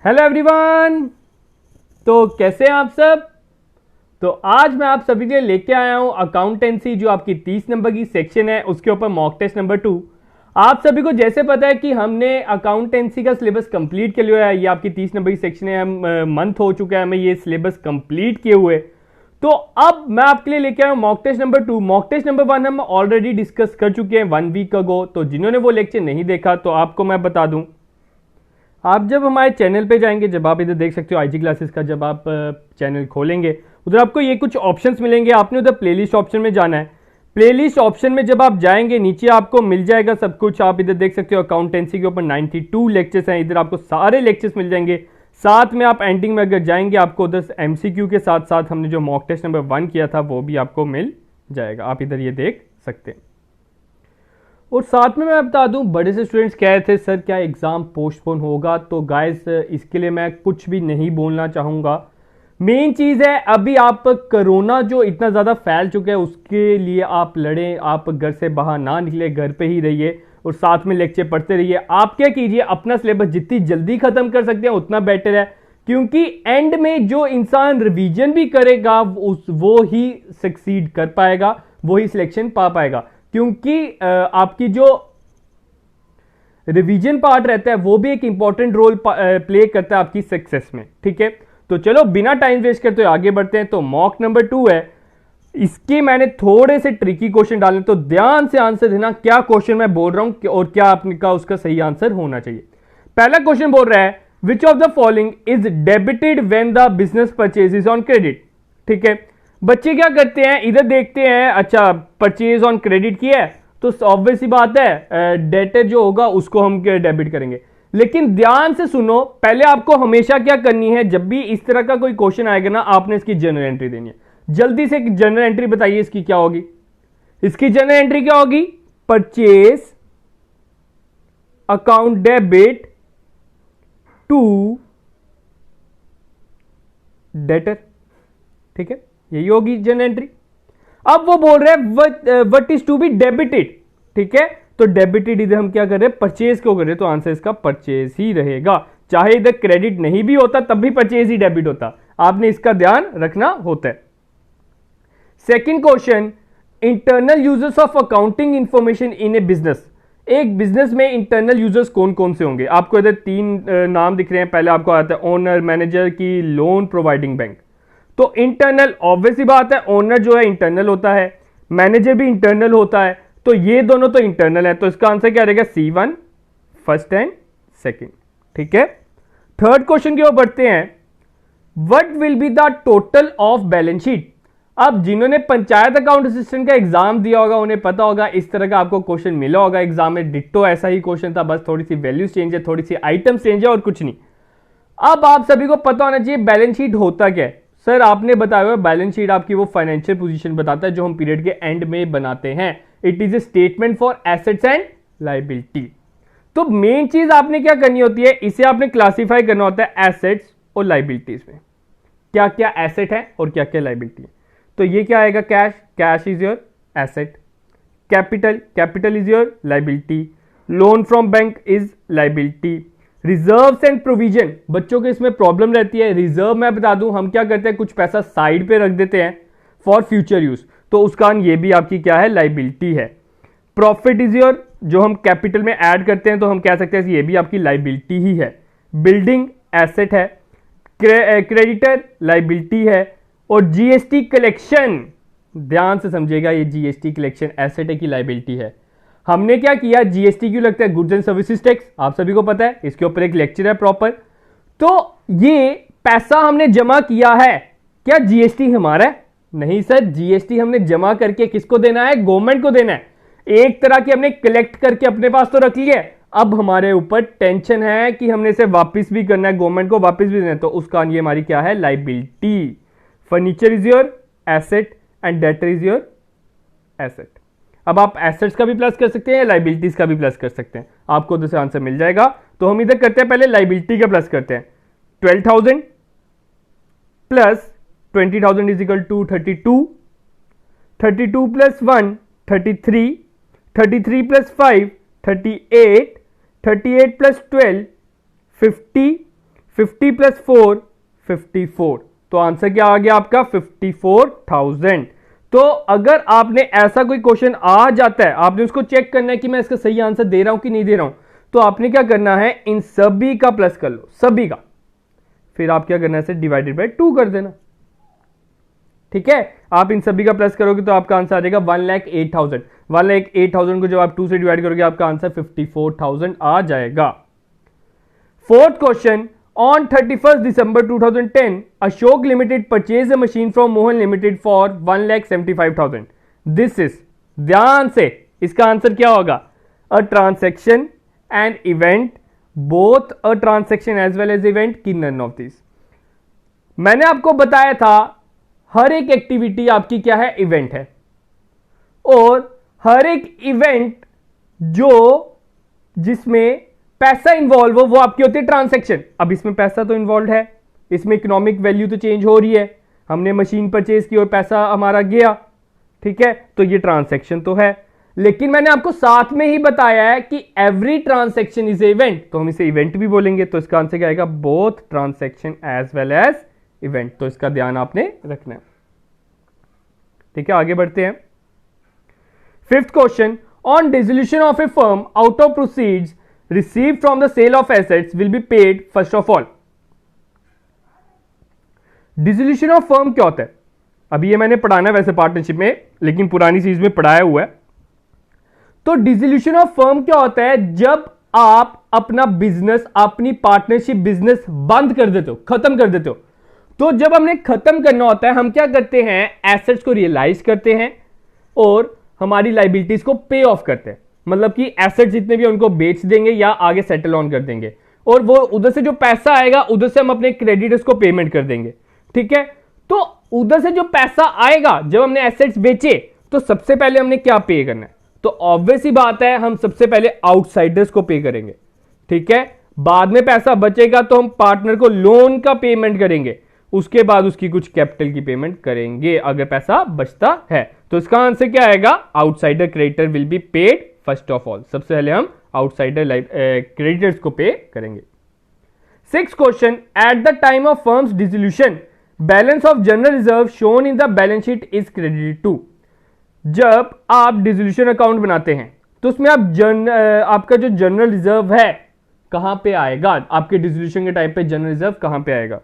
Hello everyone. तो कैसे हैं आप सब। तो आज मैं आप सभी के लिए लेके आया हूं अकाउंटेंसी, जो आपकी 30 नंबर की सेक्शन है, उसके ऊपर मॉक टेस्ट नंबर 2। आप सभी को जैसे पता है कि हमने अकाउंटेंसी का सिलेबस कंप्लीट कर लिया है। ये आपकी 30 नंबर की सेक्शन है, मंथ हो चुका है हमें ये सिलेबस कंप्लीट किए हुए। तो अब मैं आपके लिए लेके आया हूं mock test number 2। Mock test number 1 हम ऑलरेडी डिस्कस कर चुके हैं 1 वीक अगो। तो जिन्होंने वो लेक्चर नहीं देखा तो आपको मैं बता दूं, आप जब हमारे चैनल पे जाएंगे, जब आप इधर देख सकते हो आईजी क्लासेस का, जब आप चैनल खोलेंगे उधर आपको ये कुछ ऑप्शंस मिलेंगे। आपने उधर प्लेलिस्ट ऑप्शन में जाना है। प्लेलिस्ट ऑप्शन में जब आप जाएंगे नीचे आपको मिल जाएगा सब कुछ। आप इधर देख सकते हो अकाउंटेंसी के ऊपर 92 लेक्चर्स हैं। इधर आपको सारे लेक्चर्स मिल जाएंगे। साथ में आप एंडिंग में अगर जाएंगे आपको उधर एमसीक्यू के साथ साथ हमने जो मॉक टेस्ट नंबर 1 किया था वो भी आपको मिल जाएगा। आप इधर ये देख सकते हैं। और साथ में मैं बता दूं, बड़े से स्टूडेंट्स कह रहे थे सर क्या एग्ज़ाम पोस्टपोन होगा। तो गाइस इसके लिए मैं कुछ भी नहीं बोलना चाहूँगा। मेन चीज़ है अभी आप कोरोना जो इतना ज़्यादा फैल चुका है उसके लिए आप लड़ें। आप घर से बाहर ना निकले, घर पे ही रहिए और साथ में लेक्चर पढ़ते रहिए। आप क्या कीजिए, अपना सिलेबस जितनी जल्दी ख़त्म कर सकते हैं उतना बेटर है, क्योंकि एंड में जो इंसान रिवीजन भी करेगा वो ही सक्सीड कर पाएगा, वो ही सिलेक्शन पा पाएगा। क्योंकि आपकी जो रिवीजन पार्ट रहता है वो भी एक इंपॉर्टेंट रोल प्ले करता है आपकी सक्सेस में। ठीक है, तो चलो बिना टाइम वेस्ट करते आगे बढ़ते हैं। तो मॉक नंबर 2 है, इसके मैंने थोड़े से ट्रिकी क्वेश्चन डाले, तो ध्यान से आंसर देना क्या क्वेश्चन मैं बोल रहा हूं और क्या आपका उसका सही आंसर होना चाहिए। पहला क्वेश्चन बोल रहा है which of the following is debited when the business purchase on credit. ठीक है, बच्चे क्या करते हैं, इधर देखते हैं, अच्छा परचेज ऑन क्रेडिट किया है तो ऑब्वियस ही बात है डेटर जो होगा उसको हम डेबिट करेंगे। लेकिन ध्यान से सुनो, पहले आपको हमेशा क्या करनी है, जब भी इस तरह का कोई क्वेश्चन आएगा ना आपने इसकी जनरल एंट्री देनी है। जल्दी से जनरल एंट्री बताइए इसकी क्या होगी। इसकी जनरल एंट्री क्या होगी, purchase account debit to debtor. ठीक है, यही होगी जनरल एंट्री। अब वो बोल रहे हैं what is to be debited. ठीक है, तो डेबिटेड इधर हम क्या कर रहे हैं, परचेज को कर रहे हैं, तो आंसर इसका परचेज ही रहेगा। चाहे इधर क्रेडिट नहीं भी होता तब भी परचेज ही डेबिट होता। आपने इसका ध्यान रखना होता है। Second question, internal users of accounting information in A business. एक बिजनेस में इंटरनल यूजर्स कौन कौन से होंगे। आपको इधर 3 नाम दिख रहे हैं। पहले आपको आता है ओनर, मैनेजर की, लोन प्रोवाइडिंग बैंक। तो इंटरनल ऑब्वियस ही बात है, ओनर जो है इंटरनल होता है, मैनेजर भी इंटरनल होता है, तो ये दोनों तो इंटरनल है। तो इसका आंसर क्या रहेगा, C1 फर्स्ट एंड सेकंड। ठीक है, थर्ड क्वेश्चन की ओर बढ़ते हैं। What will be the total of balance sheet. अब जिन्होंने पंचायत अकाउंट असिस्टेंट का एग्जाम दिया होगा उन्हें पता होगा इस तरह का आपको क्वेश्चन मिला होगा एग्जाम में। डिट्टो ऐसा ही क्वेश्चन था, बस थोड़ी सी वैल्यूज चेंज है, थोड़ी सी आइटम्स चेंज है और कुछ नहीं। अब आप सभी को पता होना चाहिए बैलेंस शीट होता क्या है। सर आपने बताया हुआ बैलेंस शीट आपकी वो फाइनेंशियल पोजीशन बताता है जो हम पीरियड के एंड में बनाते हैं। It is a statement for assets and liability. तो मेन चीज आपने क्या करनी होती है, इसे आपने क्लासिफाई करना होता है एसेट्स और लायबिलिटीज में। क्या क्या एसेट है और क्या क्या लायबिलिटी है। तो ये क्या आएगा, cash, cash is your asset. Capital, capital is your liability. Loan from bank is liability. Reserves and provision, बच्चों के इसमें प्रॉब्लम रहती है। रिजर्व मैं बता दूं, हम क्या करते हैं, कुछ पैसा साइड पे रख देते हैं फॉर फ्यूचर यूज, तो उसका ये भी आपकी क्या है, लायबिलिटी है। प्रॉफिट इज योर, जो हम कैपिटल में ऐड करते हैं तो हम कह सकते हैं ये भी आपकी लायबिलिटी ही है। बिल्डिंग एसेट है। क्रेडिटर लायबिलिटी है। और जीएसटी कलेक्शन, ध्यान से समझिएगा, ये जीएसटी कलेक्शन एसेट है कि लायबिलिटी है। हमने क्या किया, जीएसटी क्यों लगता है, गुड्स एंड सर्विसेज टैक्स, आप सभी को पता है, इसके ऊपर एक लेक्चर है प्रॉपर। तो ये पैसा हमने जमा किया है, क्या जीएसटी हमारा है, नहीं सर, जीएसटी हमने जमा करके किसको देना है, गवर्नमेंट को देना है। एक तरह की हमने कलेक्ट करके अपने पास तो रख लिया, अब हमारे ऊपर टेंशन है कि हमने इसे वापस भी करना है, गवर्नमेंट को वापस भी देना है, तो उसका ये हमारी क्या है, liability. Furniture is your asset and debtor is your asset. अब आप एसेट्स का भी प्लस कर सकते हैं, लायबिलिटीज का भी प्लस कर सकते हैं, आपको दूसरा आंसर मिल जाएगा। तो हम इधर करते हैं, पहले लायबिलिटी का प्लस करते हैं। 12,000 plus 20,000 is equal to 32, 32 plus 1 33, 33 plus 5 38, 38 plus 12 50, 50 plus 4 54, तो आंसर क्या आ गया आपका 54,000। तो अगर आपने ऐसा कोई क्वेश्चन आ जाता है, आपने उसको चेक करना है कि मैं इसका सही आंसर दे रहा हूं कि नहीं दे रहा हूं, तो आपने क्या करना है, इन सभी का प्लस कर लो, सभी का, फिर आप क्या करना है, इसे डिवाइडेड बाय 2 कर देना। ठीक है, आप इन सभी का प्लस करोगे तो आपका आंसर आ जाएगा 1,08,000। 1,08,000 को जब आप 2 से डिवाइड करोगे आपका आंसर 54,000 आ जाएगा। Fourth question, on 31st December 2010 Ashok limited purchase a machine from Mohan limited for 1,75,000। This is, ध्यान से, इसका आंसर क्या होगा, a transaction and event, both a transaction as well as event की नन ऑफ दिस। मैंने आपको बताया था हर एक एक्टिविटी आपकी क्या है, इवेंट है, और हर एक इवेंट जो जिसमें पैसा इन्वॉल्व हो वो आपकी होती है ट्रांसैक्शन। अब इसमें पैसा तो इन्वॉल्व है, इसमें इकोनॉमिक वैल्यू तो चेंज हो रही है, हमने मशीन परचेज की और पैसा हमारा गया, ठीक है, तो ये ट्रांसैक्शन तो है। लेकिन मैंने आपको साथ में ही बताया है कि एवरी ट्रांसैक्शन इज इवेंट, तो हम इसे इवेंट भी बोलेंगे, तो इसका आंसर क्या आएगा, both transaction as well as event. तो इसका ध्यान आपने रखना है। ठीक है, आगे बढ़ते हैं। Fifth question, on dissolution of A firm out of proceeds received from the sale of assets will be paid first of all। Dissolution of firm क्या होता है, अभी ये मैंने पढ़ाना है वैसे पार्टनरशिप में, लेकिन पुरानी चीज में पढ़ाया हुआ है। तो डिसोल्यूशन ऑफ फर्म क्या होता है, जब आप अपना बिजनेस, अपनी पार्टनरशिप बिजनेस बंद कर देते हो, खत्म कर देते हो। तो जब हमने खत्म करना होता है, हम क्या करते हैं, एसेट्स को रियलाइज करते हैं और हमारी लाइबिलिटीज को पे ऑफ करते हैं। मतलब कि एसेट जितने भी उनको बेच देंगे या आगे सेटल ऑन कर देंगे, और वो उधर से जो पैसा आएगा उधर से हम अपने क्रेडिटर्स को पेमेंट कर देंगे। ठीक है, तो उधर से जो पैसा आएगा जब हमने एसेट्स बेचे, तो सबसे पहले हमने क्या पे करना है, तो ऑब्वियस ही बात है हम सबसे पहले आउटसाइडर्स को पे करेंगे। ठीक है, बाद में पैसा बचेगा तो हम पार्टनर को लोन का पेमेंट करेंगे, उसके बाद उसकी कुछ कैपिटल की पेमेंट करेंगे अगर पैसा बचता है। तो इसका आंसर क्या आएगा, outsider creditor will be paid first of all. सबसे पहले हम आउटसाइडर क्रेडिटर्स को पे करेंगे। Six question, at the time of firm's dissolution balance of general reserve shown in the balance sheet is credited to. जब आप dissolution account बनाते हैं तो उसमें आप आपका जो जनरल रिजर्व है कहां पे आएगा, आपके डिसोल्यूशन के टाइम पे जनरल रिजर्व कहां पे आएगा।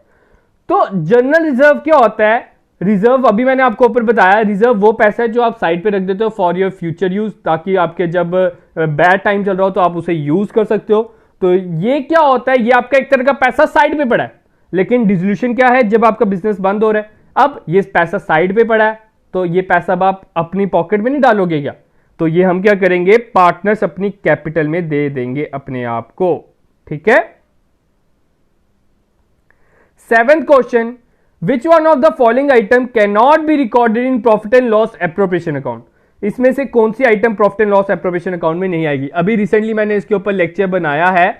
तो जनरल रिजर्व क्या होता है, रिजर्व अभी मैंने आपको ऊपर बताया, रिजर्व वो पैसा है जो आप साइड पे रख देते हो फॉर योर फ्यूचर यूज, ताकि आपके जब बैड टाइम चल रहा हो तो आप उसे यूज कर सकते हो। तो ये क्या होता है, ये आपका एक तरह का पैसा साइड पे पड़ा है। लेकिन डिसोल्यूशन क्या है, जब आपका बिजनेस बंद हो रहा है, अब ये पैसा साइड पे पड़ा है, तो ये पैसा अब आप अपनी पॉकेट में नहीं डालोगे क्या, तो ये हम क्या करेंगे, पार्टनर्स अपनी कैपिटल में दे देंगे अपने आप को। ठीक है। Seventh question, which one of the following item can not be recorded in profit and loss appropriation account. इसमें से कौन सी item profit and loss appropriation account में नहीं आएगी। अभी रिसेंटली मैंने इसके ऊपर लेक्चर बनाया है,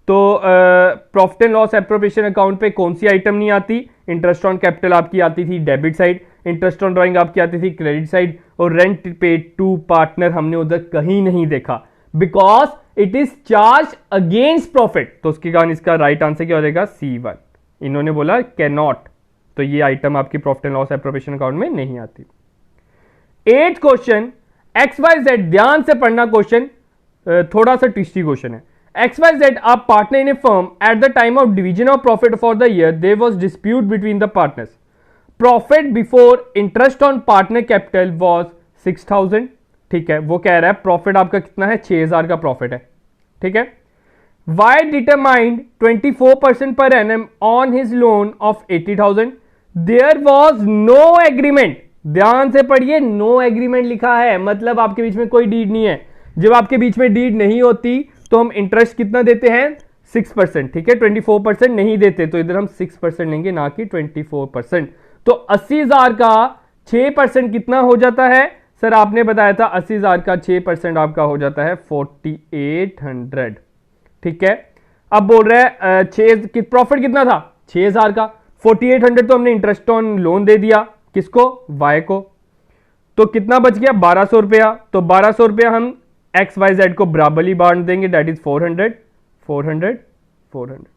तो profit and loss appropriation account पे कौन सी आइटम नहीं आती, इंटरेस्ट ऑन कैपिटल आपकी आती थी debit side, interest on drawing आपकी आती थी क्रेडिट साइड, और रेंट पेड टू पार्टनर हमने उधर कहीं नहीं देखा, because it is charge against profit. तो उसके कारण इसका राइट आंसर क्या हो जाएगा, C1। इन्होंने बोला कैन नॉट, तो ये आइटम आपकी profit and loss appropriation account में नहीं आती। 8th क्वेश्चन, XYZ, ध्यान से पढ़ना क्वेश्चन, थोड़ा सा ट्विस्टी क्वेश्चन है। XYZ are partner in a firm. At the time of division of profit for the year, there was dispute between the partners. Profit before interest on partner capital was 6,000. ठीक है, वो कह रहा है profit आपका कितना है, 6,000 का प्रॉफिट है। ठीक है। Y determined 24% per annum on his loan of 80,000. There was no agreement. ध्यान से पढ़िए, नो एग्रीमेंट लिखा है, मतलब आपके बीच में कोई डीड नहीं है। जब आपके बीच में डीड नहीं होती तो हम इंटरेस्ट कितना देते हैं, 6%। ठीक है, 24% नहीं देते, तो इधर हम 6% लेंगे, ना कि 24%। तो 80,000 का 6% कितना हो जाता है, सर आपने बताया था 80,000 का 6% आपका हो जाता है 4800। ठीक है, अब बोल रहे हैं प्रॉफिट कितना था, 6,000 का, 4800 तो हमने इंटरेस्ट ऑन लोन दे दिया, किसको, वाई को, तो कितना बच गया, 1200 रुपया। तो 1200 रुपया हम XYZ को बराबरली बांट देंगे, दैट इज 400 400 400।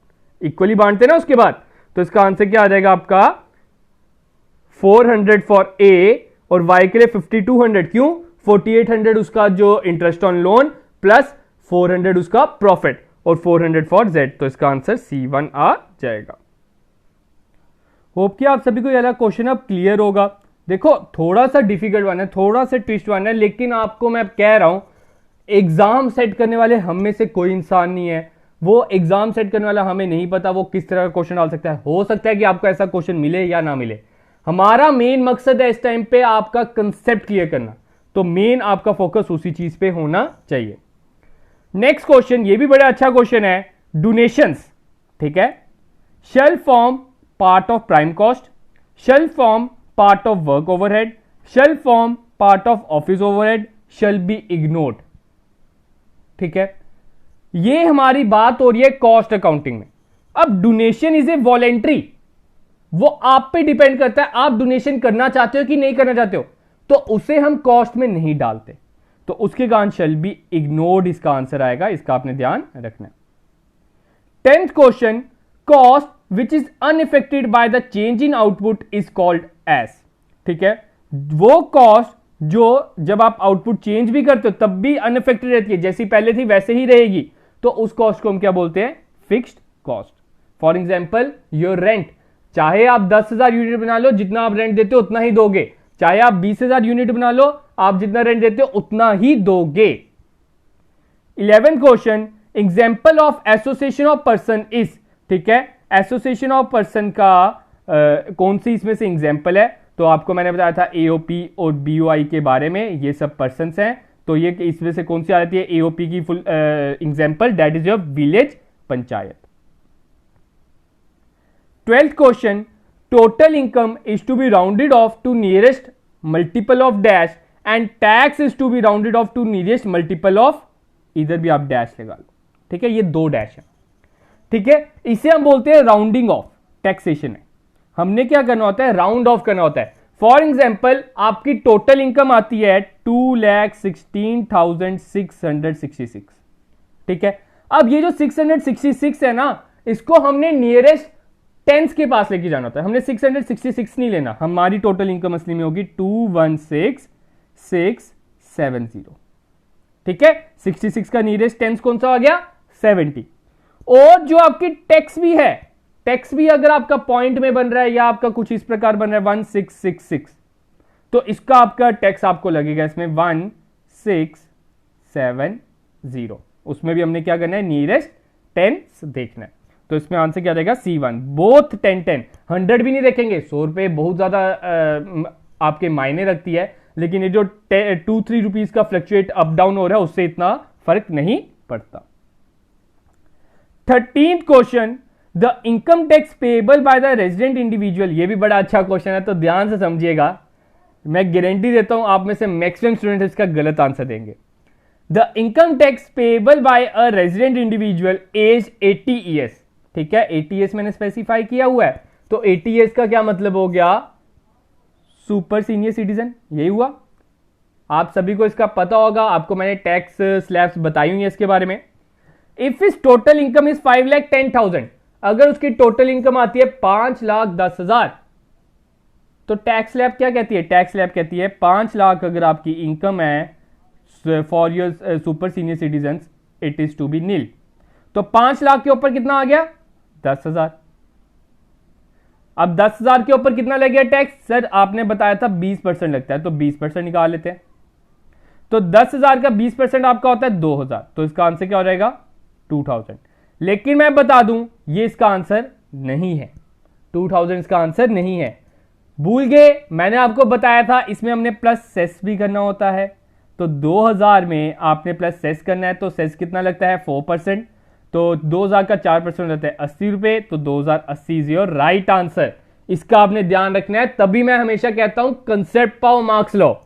इक्वली बांटते ना उसके बाद, तो इसका आंसर क्या आ जाएगा आपका 400 फॉर ए और वाई के लिए 5200, क्यों 4800 उसका जो इंटरेस्ट ऑन लोन प्लस 400 उसका प्रॉफिट और 400 फॉर जेड, तो इसका आंसर C1 आ जाएगा। होप कि आप सभी को यह क्वेश्चन अब क्लियर होगा। देखो थोड़ा सा डिफिकल्ट वन है, थोड़ा सा ट्विस्ट वन है, लेकिन आपको मैं कह रहा हूं एग्जाम सेट करने वाले हम में से कोई इंसान नहीं है, वो एग्जाम सेट करने वाला हमें नहीं पता वो किस तरह का क्वेश्चन डाल सकता है। हो सकता है कि आपको ऐसा क्वेश्चन मिले या ना मिले। हमारा मेन मकसद है इस टाइम पे आपका कंसेप्ट क्लियर करना, तो मेन आपका फोकस उसी चीज पे होना चाहिए। नेक्स्ट क्वेश्चन, ये भी बड़ा अच्छा क्वेश्चन है, डोनेशंस, ठीक है, shall form part of prime cost, shall form part of work overhead, shall form part of office overhead, shall be ignored. ठीक है, ये हमारी बात हो रही है कॉस्ट अकाउंटिंग में। अब डोनेशन इज ए वॉलेंट्री, वो आप पे डिपेंड करता है आप डोनेशन करना चाहते हो कि नहीं करना चाहते हो, तो उसे हम कॉस्ट में नहीं डालते, तो उसके कारण शेल बी इग्नोर्ड इसका आंसर आएगा, इसका आपने ध्यान रखना है। 10th question, cost which is unaffected by the change in output is called as. ठीक है, वो कॉस्ट जो जब आप आउटपुट चेंज भी करते हो तब भी अनइफेक्टेड रहती है, जैसी पहले थी वैसे ही रहेगी, तो उस कॉस्ट को हम क्या बोलते हैं, fixed cost. For example your rent, चाहे आप 10,000 यूनिट बना लो, जितना आप रेंट देते हो उतना ही दोगे, चाहे आप 20,000 यूनिट बना लो, आप जितना रेंट देते हो उतना ही दोगे। 11th question, example of association of person is. ठीक है, एसोसिएशन ऑफ पर्सन का कौन सी इसमें से एग्जाम्पल है, तो आपको मैंने बताया था एओपी और बीओआई के बारे में, ये सब पर्सन्स हैं, तो ये इसमें से कौन सी आ जाती है, एओपी की full example, that is your village panchayat. 12th question, total income is to be rounded off to nearest multiple of dash and tax is to be rounded off to nearest multiple of, इधर भी आप dash लगा लो। ठीक है, ये दो dash है। ठीक है, इसे हम बोलते हैं राउंडिंग ऑफ, टैक्सेशन है। हमने क्या करना होता है, राउंड ऑफ करना होता है। फॉर एग्जाम्पल आपकी टोटल इनकम आती है 2,16,666। ठीक है, अब ये जो 666 है ना, इसको हमने नियरेस्ट टेंस के पास लेके जाना होता है। हमने 666 नहीं लेना, हमारी टोटल इनकम असली में होगी 216,670। ठीक है, 66 का नियरेस्ट टेंस कौन सा आ गया, 70। और जो आपकी टैक्स भी है, टैक्स भी अगर आपका पॉइंट में बन रहा है या आपका कुछ इस प्रकार बन रहा है 1666, तो इसका आपका टैक्स आपको लगेगा इसमें 1670। उसमें भी हमने क्या करना है, नियरेस्ट टेंस देखना है, तो इसमें आंसर क्या रहेगा, C1। बोथ 10-10, 100 भी नहीं देखेंगे, 100 रुपए बहुत ज्यादा आपके मायने रखती है, लेकिन ये जो 2-3 रुपीज का फ्लक्चुएट अप डाउन हो रहा है उससे इतना फर्क नहीं पड़ता। 13th question, the income tax payable by the resident individual. ये भी बड़ा अच्छा क्वेश्चन है, तो ध्यान से समझिएगा, मैं गारंटी देता हूं आप में से मैक्सिमम स्टूडेंट इसका गलत आंसर देंगे। The income tax payable by a resident individual age 80 years. ठीक है, 80 ईयर्स मैंने स्पेसिफाई किया हुआ है, तो 80 ईयर्स का क्या मतलब हो गया, सुपर सीनियर सिटीजन, यही हुआ। आप सभी को इसका पता होगा, आपको मैंने टैक्स स्लैब्स बताई हुई है इसके बारे में। If is total income is 5,10,000, अगर उसकी टोटल इनकम आती है 5,10,000, तो टैक्स स्लैब क्या कहती है, टैक्स स्लैब कहती है 5 लाख अगर आपकी इनकम है for your super senior citizen, it is to be nil. तो 5 लाख के ऊपर कितना आ गया, 10,000। अब 10,000 के ऊपर कितना लग गया टैक्स, सर आपने बताया था 20% लगता है, तो 20% निकाल लेते हैं। तो 10,000 का 20% आपका होता है 2,000, तो इसका आंसर क्या हो जाएगा, 2,000। लेकिन मैं बता दूं ये इसका आंसर नहीं है, 2,000 इसका आंसर नहीं है। भूल गए, मैंने आपको बताया था इसमें हमने प्लस सेस भी करना होता है, तो 2,000 में आपने प्लस सेस करना है, तो सेस कितना लगता है 4%, तो 2,000 का 4% रहता है 80 रुपए, तो 2,080 इज योर राइट आंसर। इसका आपने ध्यान रखना है, तभी मैं हमेशा कहता हूं कंसेप्ट पाओ मार्क्स लो।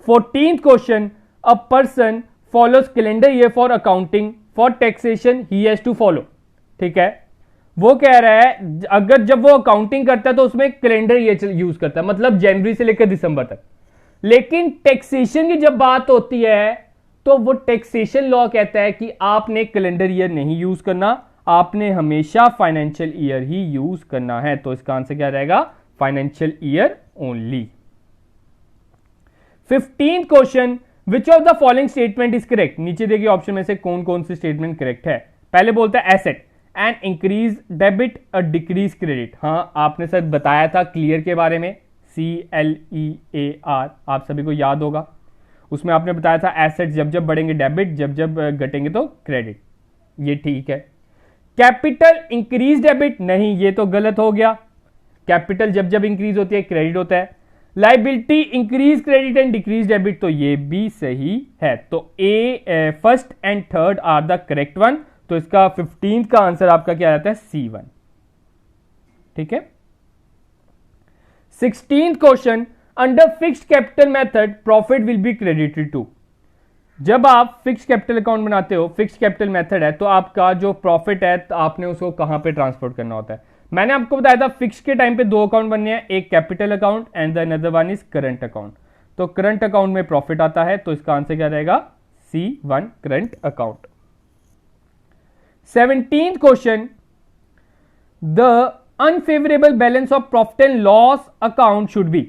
14th question, a person follows calendar year for accounting for taxation he has to follow. ठीक है, वो कह रहा है अगर जब वो अकाउंटिंग करता है तो उसमें कैलेंडर ईयर यूज करता है, मतलब जनवरी से लेकर दिसंबर तक। लेकिन टैक्सेशन की जब बात होती है तो वो टैक्सेशन लॉ कहता है कि आपने कैलेंडर ईयर नहीं यूज करना, आपने हमेशा फाइनेंशियल ईयर ही यूज करना है। तो इसका आंसर क्या रहेगा? Financial year only. 15th question, which of the following statement is correct? नीचे देखिए ऑप्शन में से कौन कौन सी स्टेटमेंट करेक्ट है। पहले बोलता है asset and increase debit a decrease credit. हाँ, आपने सर बताया था क्लियर के बारे में, CLEAR, आप सभी को याद होगा। उसमें आपने बताया था एसेट जब जब बढ़ेंगे डेबिट, जब जब घटेंगे तो क्रेडिट। ये ठीक है। कैपिटल इंक्रीज डेबिट, नहीं, ये तो गलत हो गया। कैपिटल जब जब इंक्रीज होती है क्रेडिट होता है। Liability increase credit and decrease debit, तो ये भी सही है। तो a first and third are the correct one. तो इसका 15th का आंसर आपका क्या आता है? C1। ठीक है। 16th question, under fixed capital method profit will be credited to. जब आप फिक्स्ड कैपिटल अकाउंट बनाते हो, फिक्स्ड कैपिटल मेथड है, तो आपका जो प्रॉफिट है तो आपने उसको कहां पे ट्रांसफर करना होता है? मैंने आपको बताया था फिक्स के टाइम पे दो अकाउंट बनने हैं, एक capital account and the another one is current account. तो करंट अकाउंट में प्रॉफिट आता है, तो इसका आंसर क्या रहेगा? C1 current account. 17th question, the unfavourable balance of profit and loss account should be.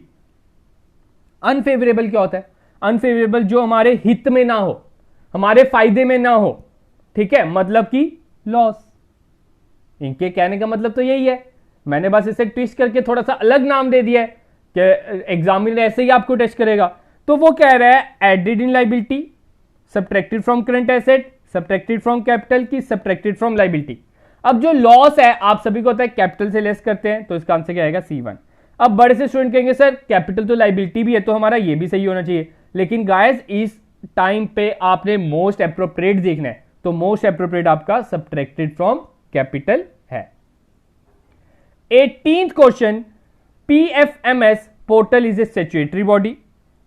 Unfavourable क्या होता है? अनफेवरेबल जो हमारे हित में ना हो, हमारे फायदे में ना हो। ठीक है, मतलब कि लॉस। इनके कहने का मतलब तो यही है। मैंने बस इसे ट्विस्ट करके थोड़ा सा अलग नाम दे दिया है कि एग्जामिनर ऐसे ही आपको टेस्ट करेगा। तो वो कह रहा है added in liability, subtracted from current asset, subtracted from capital की, सब्ट्रैक्टेड फ्रॉम लाइबिलिटी। अब जो लॉस है आप सभी को होता है कैपिटल से लेस करते हैं, तो इसका आंसर क्या आएगा? C1। अब बड़े से स्टूडेंट कहेंगे सर कैपिटल तो लाइबिलिटी भी है, तो हमारा ये भी सही होना चाहिए। लेकिन गाइस इस टाइम पे आपने मोस्ट एप्रोप्रिएट देखना है, तो मोस्ट एप्रोप्रिएट आपका सब्ट्रैक्टेड फ्रॉम कैपिटल है। 18th question, PFMS portal is a statutory body,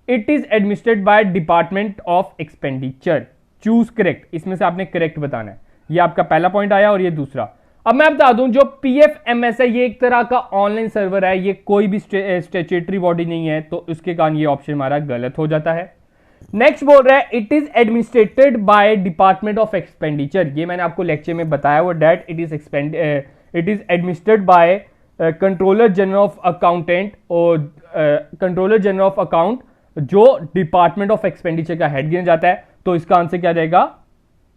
it is administered bye department of expenditure. Choose correct, इसमें से आपने करेक्ट बताना है। ये आपका पहला पॉइंट आया और ये दूसरा। अब मैं बता दूं जो PFMS है ये एक तरह का ऑनलाइन सर्वर है, ये कोई भी स्टैट्यूटरी बॉडी नहीं है, तो उसके कारण ये ऑप्शन हमारा गलत हो जाता है। नेक्स्ट बोल रहा है it is administrated by department of expenditure. ये मैंने आपको लेक्चर में बताया वो that it is administered by controller general of accountant, और कंट्रोलर जनरल ऑफ अकाउंट जो डिपार्टमेंट ऑफ एक्सपेंडिचर का हेड गिना जाता है। तो इसका आंसर क्या रहेगा?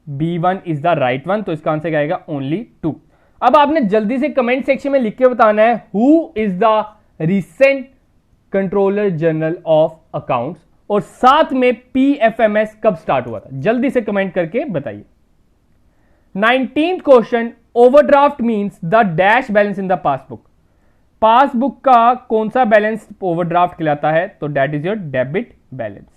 B1 is the right one. तो इसका आंसर क्या आएगा? ओनली 2। अब आपने जल्दी से कमेंट सेक्शन में लिख के बताना है who is the recent controller general of accounts, और साथ में PFMS कब स्टार्ट हुआ था, जल्दी से कमेंट करके बताइए। 19th question, overdraft means the dash balance in the passbook. Passbook का कौन सा बैलेंस ओवरड्राफ्ट कहलाता है? तो that is your debit balance.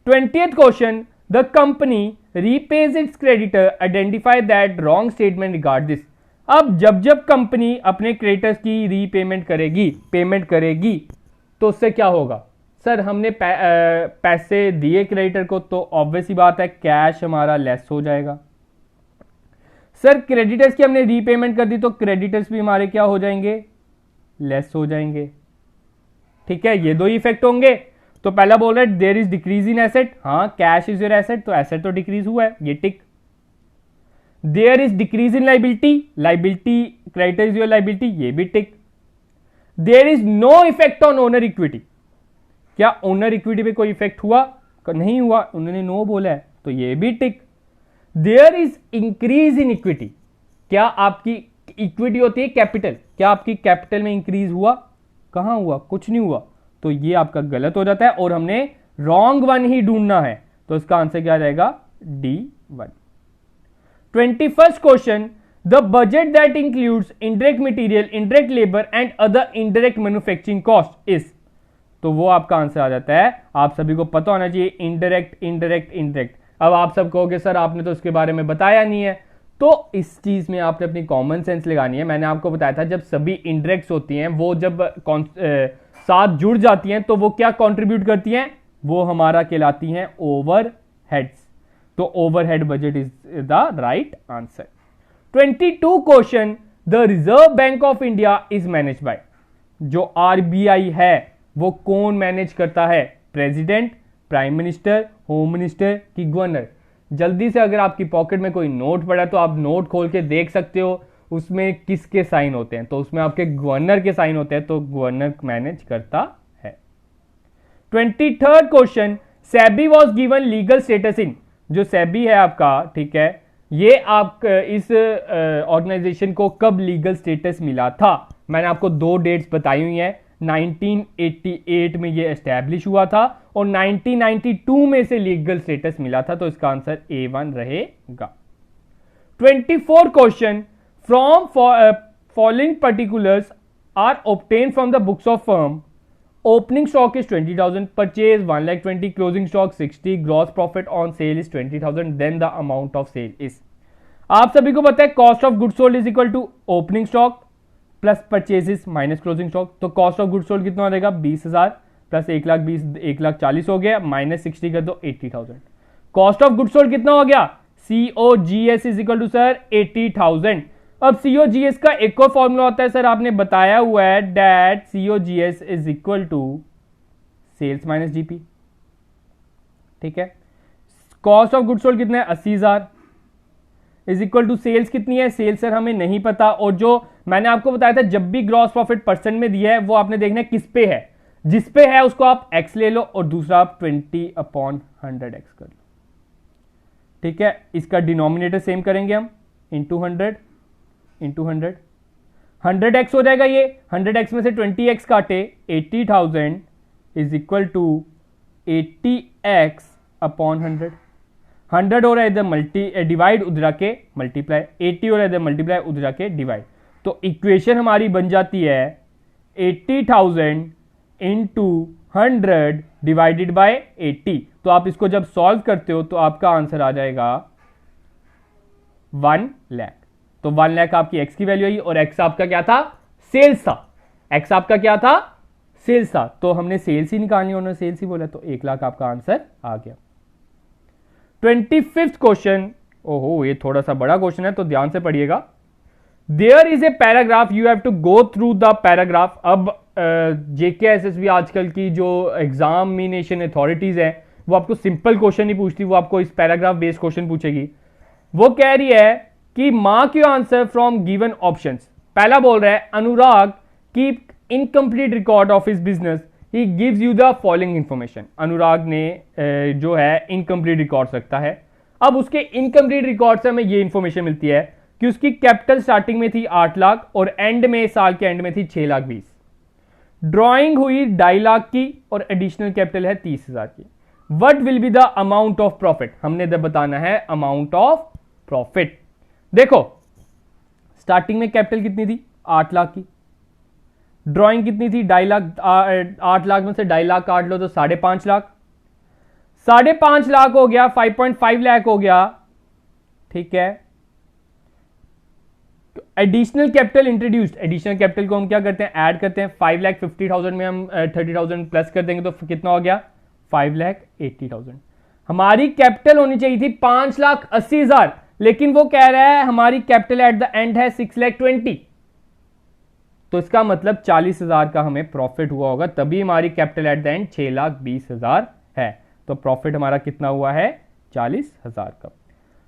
20th question, the company रीपेज it's creditor, identify that wrong statement regard this. अब जब जब कंपनी अपने क्रेडिटर्स की रीपेमेंट करेगी, पेमेंट करेगी, तो उससे क्या होगा? सर हमने पैसे दिए क्रेडिटर को, तो ऑब्वियस ही बात है कैश हमारा लेस हो जाएगा। सर क्रेडिटर्स की हमने रीपेमेंट कर दी, तो क्रेडिटर्स भी हमारे क्या हो जाएंगे? लेस हो जाएंगे। ठीक है, ये दो ही इफेक्ट होंगे। तो पहला बोल रहा है there is decrease in asset, हाँ कैश इज योर एसेट, तो एसेट तो डिक्रीज हुआ है, ये tick. There is decrease in liability, liability creditor is your liability, ये भी tick. There is no effect on owner equity, क्या ओनर इक्विटी पे कोई इफेक्ट हुआ? नहीं हुआ, उन्होंने नो बोला है, तो ये भी tick. There is increase in equity, क्या आपकी इक्विटी होती है कैपिटल, क्या आपकी कैपिटल में इंक्रीज हुआ? कहां हुआ? कुछ नहीं हुआ, तो ये आपका गलत हो जाता है और हमने रॉन्ग वन ही ढूंढना है। तो इसका आंसर क्या रहेगा? D1। 21st question, the budget that includes indirect material, indirect labour and other indirect manufacturing cost is. तो वो आपका आंसर आ जाता है, आप सभी को पता होना चाहिए इनडायरेक्ट इनडायरेक्ट इनडायरेक्ट। अब आप सब कहोगे सर आपने तो इसके बारे में बताया नहीं है, तो इस चीज में आपने अपनी कॉमन सेंस लगानी है। मैंने आपको बताया था जब सभी इनडायरेक्ट्स होती हैं वो जब साथ जुड़ जाती हैं तो वो क्या कंट्रीब्यूट करती हैं? वो हमारा कहलाती हैं ओवरहेड्स। तो overhead budget is the right answer. 22 question, the reserve bank of India is manage by. जो RBI है वो कौन मैनेज करता है? President, prime minister, home minister की गवर्नर? जल्दी से अगर आपकी पॉकेट में कोई नोट पड़ा है तो आप नोट खोल के देख सकते हो उसमें किसके साइन होते हैं, तो उसमें आपके गवर्नर के साइन होते हैं, तो गवर्नर मैनेज करता है। 23rd question, SEBI was given legal status in, जो सेबी है आपका, ठीक है, ये आप इस ऑर्गेनाइजेशन को कब लीगल स्टेटस मिला था? मैंने आपको 2 डेट्स बताई हुई हैं। 1988 में ये एस्टैब्लिश हुआ था और 1992 में से लीगल स्टेटस मिला था, तो इसका आंसर A1 रहेगा। 24 question, from following particulars are obtain from the books of firm, opening stock is 20,000, purchase 1,20,000, closing stock 60, gross profit on sale is 20,000, then the amount of sale is. आप सभी को पता है cost of goods sold is equal to opening stock plus purchases minus closing stock, तो cost of goods sold कितना हो जाएगा? 20,000 plus 1,40,000 हो गया, माइनस 60 कर दो 80,000। कॉस्ट ऑफ गुड्स सोल्ड कितना हो गया? COGS is equal to sir 80,000। अब COGS का एक और फॉर्मूला होता है सर, आपने बताया हुआ है, that COGS is equal to sales minus GP, ठीक है। कॉस्ट ऑफ गुड्स सोल्ड कितना है? 80,000 इज इक्वल टू सेल्स कितनी है? सेल्स सर हमें नहीं पता, और जो मैंने आपको बताया था जब भी ग्रॉस प्रॉफिट परसेंट में दिया है वो आपने देखना है किस पे है, जिस पे है उसको आप x ले लो और दूसरा आप 20/100x कर लो, ठीक है। इसका डिनोमिनेटर सेम करेंगे हम, इंटू 100 इंटू 100x हो जाएगा। ये 100x में से 20x काटे 80,000 is equal to 80x upon 100। 100 हो रहा है इधर डिवाइड, उधर के मल्टीप्लाई, 80 हो रहा है इधर मल्टीप्लाई, उधर के डिवाइड, तो इक्वेशन हमारी बन जाती है 80,000 इंटू 100 डिवाइडेड बाय 80। तो आप इसको जब सॉल्व करते हो तो आपका आंसर आ जाएगा 1 लाख। तो 1 लाख आपकी एक्स की वैल्यू आई और एक्स आपका क्या था? सेल्स था। एक्स आपका क्या था? सेल्स था। तो हमने सेल्स ही निकालनी, उन्होंने सेल्स ही बोला, तो 1 लाख आपका आंसर आ गया। 25th क्वेश्चन, ओहो ये थोड़ा सा बड़ा क्वेश्चन है तो ध्यान से पढ़िएगा। There is a paragraph, you have to go through the paragraph. अब JKSSB आजकल की जो एग्जामिनेशन अथॉरिटीज है वो आपको सिंपल क्वेश्चन नहीं पूछती, वो आपको इस पैराग्राफ बेस्ड क्वेश्चन पूछेगी। वो कह रही है कि mark your answer from given options. पहला बोल रहा है Anurag keep incomplete record of his business, he gives you the following information. Anurag ने जो है इनकम्प्लीट रिकॉर्ड रखता है। अब उसके इनकम्प्लीट रिकॉर्ड से हमें ये इंफॉर्मेशन मिलती है कि उसकी कैपिटल स्टार्टिंग में थी 8 लाख और एंड में, साल के एंड में थी 6,20,000। ड्रॉइंग हुई 2.5 लाख की और एडिशनल कैपिटल है 30,000 की। What will be the amount of profit? हमने इधर बताना है अमाउंट ऑफ प्रॉफिट। देखो स्टार्टिंग में कैपिटल कितनी थी? 8 लाख की। ड्रॉइंग कितनी थी? 2.5 लाख। 8 लाख में से 2.5 लाख काट लो तो 5.5 लाख। 5.5 लाख हो गया, 5.5 लाख हो गया, ठीक है। Additional capital introduced, additional capital को हम क्या करते हैं? ऐड करते हैं। 5,50,000 में हम 30,000 प्लस कर देंगे तो कितना हो गया? 5,80,000। हमारी कैपिटल होनी चाहिए थी 5,80,000, लेकिन वो कह रहा है हमारी कैपिटल एट द एंड है 6,20,000। तो इसका मतलब 40,000 का हमें प्रॉफिट हुआ होगा, तभी हमारी कैपिटल एट द एंड 6,20,000 है। तो प्रॉफिट हमारा कितना हुआ है? 40,000 का।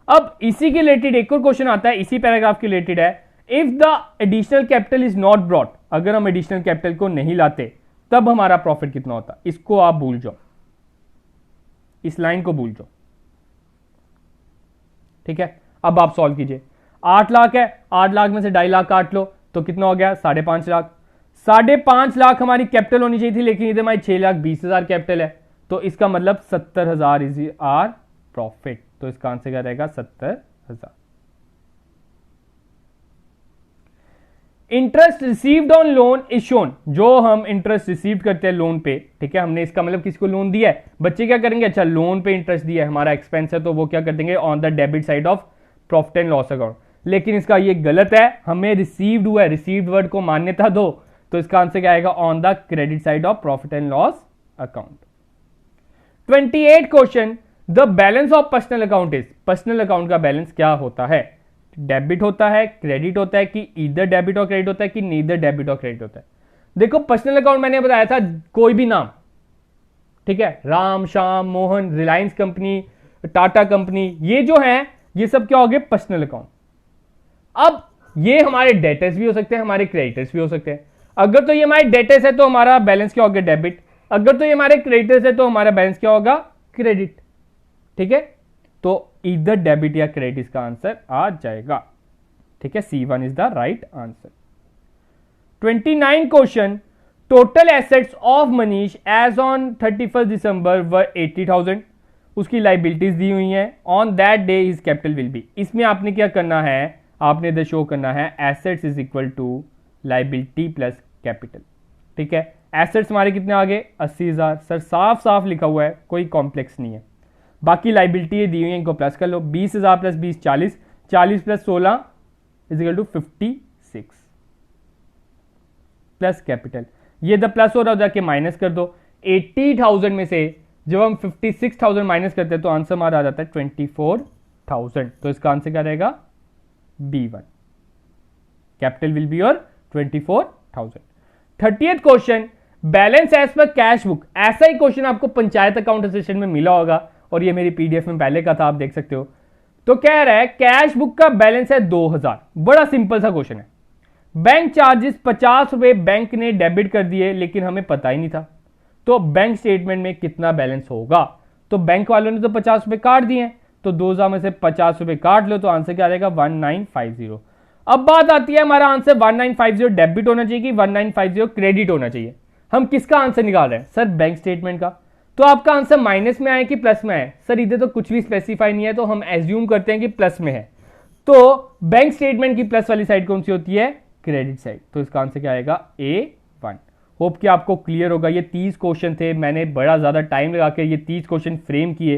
अब इसी के रिलेटेड एक और क्वेश्चन आता है, इसी पैराग्राफ के रिलेटेड है। If the additional capital is not brought, अगर हम एडिशनल कैपिटल को नहीं लाते तब हमारा प्रॉफिट कितना होता? इसको आप भूल जाओ, इस लाइन को भूल जाओ, ठीक है। अब आप सॉल्व कीजिए। 8 लाख है, 8 लाख में से 2.5 लाख काट लो तो कितना हो गया? 5.5 लाख। 5.5 लाख हमारी कैपिटल होनी चाहिए थी, लेकिन इधर हमारी 6,20,000 कैपिटल है, तो इसका मतलब 70,000 इज आर प्रॉफिट। तो इसका आंसर क्या रहेगा? 70,000। Interest received on loan is shown, जो हम इंटरेस्ट रिसीव करते हैं लोन पे, ठीक है, हमने इसका मतलब किसी को लोन दिया है। बच्चे क्या करेंगे? अच्छा लोन पे इंटरेस्ट दिया है, हमारा एक्सपेंस है, तो वो क्या कर देंगे? On the debit side of profit and loss account. लेकिन इसका ये गलत है, हमें रिसीव्ड हुआ है, रिसीव्ड वर्ड को मान्यता दो, तो इसका आंसर क्या आएगा? On the credit side of profit and loss account. 28 question, the balance of personal account is, personal account का बैलेंस क्या होता है? डेबिट होता है, क्रेडिट होता है, कि इधर डेबिट और क्रेडिट होता है, कि नीदर डेबिट और क्रेडिट होता है? देखो पर्सनल अकाउंट मैंने बताया था कोई भी नाम, ठीक है, राम, श्याम, मोहन, रिलायंस कंपनी, टाटा कंपनी, ये जो है ये सब क्या हो गए, पर्सनल अकाउंट। अब ये हमारे डेटर्स भी हो सकते हैं, हमारे क्रेडिटर्स भी हो सकते हैं। अगर तो ये हमारे डेटर्स है तो हमारा बैलेंस क्या होगा, डेबिट। अगर तो ये हमारे क्रेडिटर्स है तो हमारा बैलेंस क्या होगा, क्रेडिट। ठीक है, तो इधर डेबिट या क्रेडिट इसका आंसर आ जाएगा। ठीक है, C1 is the right answer. 29 question, total assets of Manish as on 31 दिसंबर वर 80,000। उसकी लाइबिलिटीज दी हुई हैं, on that day his capital will be. इसमें आपने क्या करना है, आपने इधर शो करना है assets is equal to liability plus capital. ठीक है, एसेट्स हमारे कितने आ गए, 80,000। सर साफ साफ लिखा हुआ है, कोई कॉम्प्लेक्स नहीं है। बाकी लाइबिलिटी दी हुई है, इनको प्लस कर लो। 20,000 plus 20 40, 40 plus 16 is equal to 56 plus capital. ये द प्लस हो रहा, जाके माइनस कर दो। 80,000 में से जब हम 56,000 माइनस करते हैं तो आंसर हमारा आ जाता है 24,000। तो इसका आंसर क्या रहेगा, B1। Capital will be your 24,000। 30th question, balance as per cash book. ऐसा ही क्वेश्चन आपको पंचायत अकाउंट सेशन में मिला होगा और ये मेरी पीडीएफ में पहले का था, आप देख सकते हो। तो कह रहा है कैश बुक का बैलेंस है 2,000। बड़ा सिंपल सा क्वेश्चन है। बैंक चार्जेस 50 रुपए बैंक ने डेबिट कर दिए, लेकिन हमें पता ही नहीं था। तो बैंक स्टेटमेंट में कितना बैलेंस होगा, तो बैंक वालों ने तो 50 रुपए काट दिए हैं, तो 2,000 में से 50 रुपए काट लो तो आंसर क्या रहेगा, 1950। अब बात आती है हमारा आंसर 1950 डेबिट होना चाहिए कि 1950 क्रेडिट होना चाहिए। हम किसका आंसर निकाल रहे हैं, सर बैंक स्टेटमेंट का। तो आपका आंसर माइनस में आए कि प्लस में आए, सर इधर तो कुछ भी स्पेसिफाई नहीं है, तो हम एज्यूम करते हैं कि प्लस में है। तो बैंक स्टेटमेंट की प्लस वाली साइड कौन सी होती है, क्रेडिट साइड। तो इसका आंसर क्या आएगा, A1। होप कि आपको क्लियर होगा। ये 30 क्वेश्चन थे, मैंने बड़ा ज्यादा टाइम लगा के ये 30 क्वेश्चन फ्रेम किए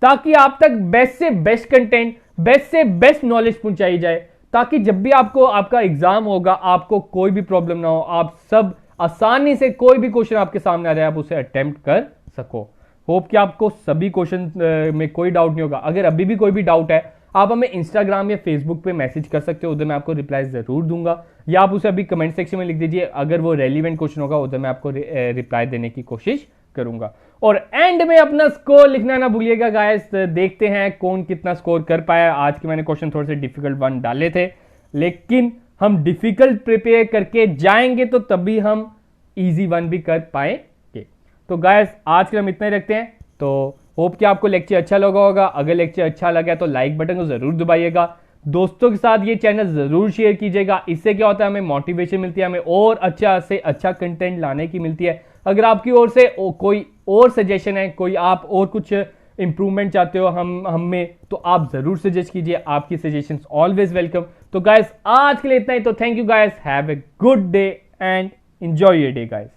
ताकि आप तक बेस्ट से बेस्ट कंटेंट, बेस्ट से बेस्ट नॉलेज पहुंचाई जाए, ताकि जब भी आपको आपका एग्जाम होगा आपको कोई भी प्रॉब्लम ना हो, आप सब आसानी से कोई भी क्वेश्चन आपके सामने आ जाए आप उसे अटेम्प्ट कर सको। होप कि आपको सभी क्वेश्चन में कोई डाउट नहीं होगा। अगर अभी भी कोई भी डाउट है आप हमें इंस्टाग्राम या फेसबुक पे मैसेज कर सकते हो, उधर मैं आपको रिप्लाई जरूर दूंगा, या आप उसे अभी कमेंट सेक्शन में लिख दीजिए। अगर वो रेलिवेंट क्वेश्चन होगा उधर मैं आपको रिप्लाई देने की कोशिश करूंगा। और एंड में अपना स्कोर लिखना ना भूलिएगा गाइस। देखते हैं कौन कितना स्कोर कर पाया। आज के मैंने क्वेश्चन थोड़े से डिफिकल्ट वन डाले थे, लेकिन हम डिफिकल्ट प्रिपेयर करके जाएंगे तो तभी हम इजी वन भी कर पाएंगे। तो गाइस आज के हम इतना ही रखते हैं। तो होप कि आपको लेक्चर अच्छा लगा होगा। अगर लेक्चर अच्छा लगा तो लाइक बटन को जरूर दबाइएगा, दोस्तों के साथ ये चैनल जरूर शेयर कीजिएगा। इससे क्या होता है, हमें मोटिवेशन मिलती है, हमें और अच्छा से अच्छा कंटेंट लाने की मिलती है। अगर आपकी ओर से कोई और सजेशन है, कोई आप और कुछ इंप्रूवमेंट चाहते हो हम में, तो आप जरूर सजेस्ट कीजिए। आपकी सजेशंस ऑलवेज वेलकम। तो गाइस आज के लिए इतना ही। तो thank you guys, have a good day and enjoy your day guys,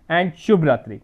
and शुभ रात्रि।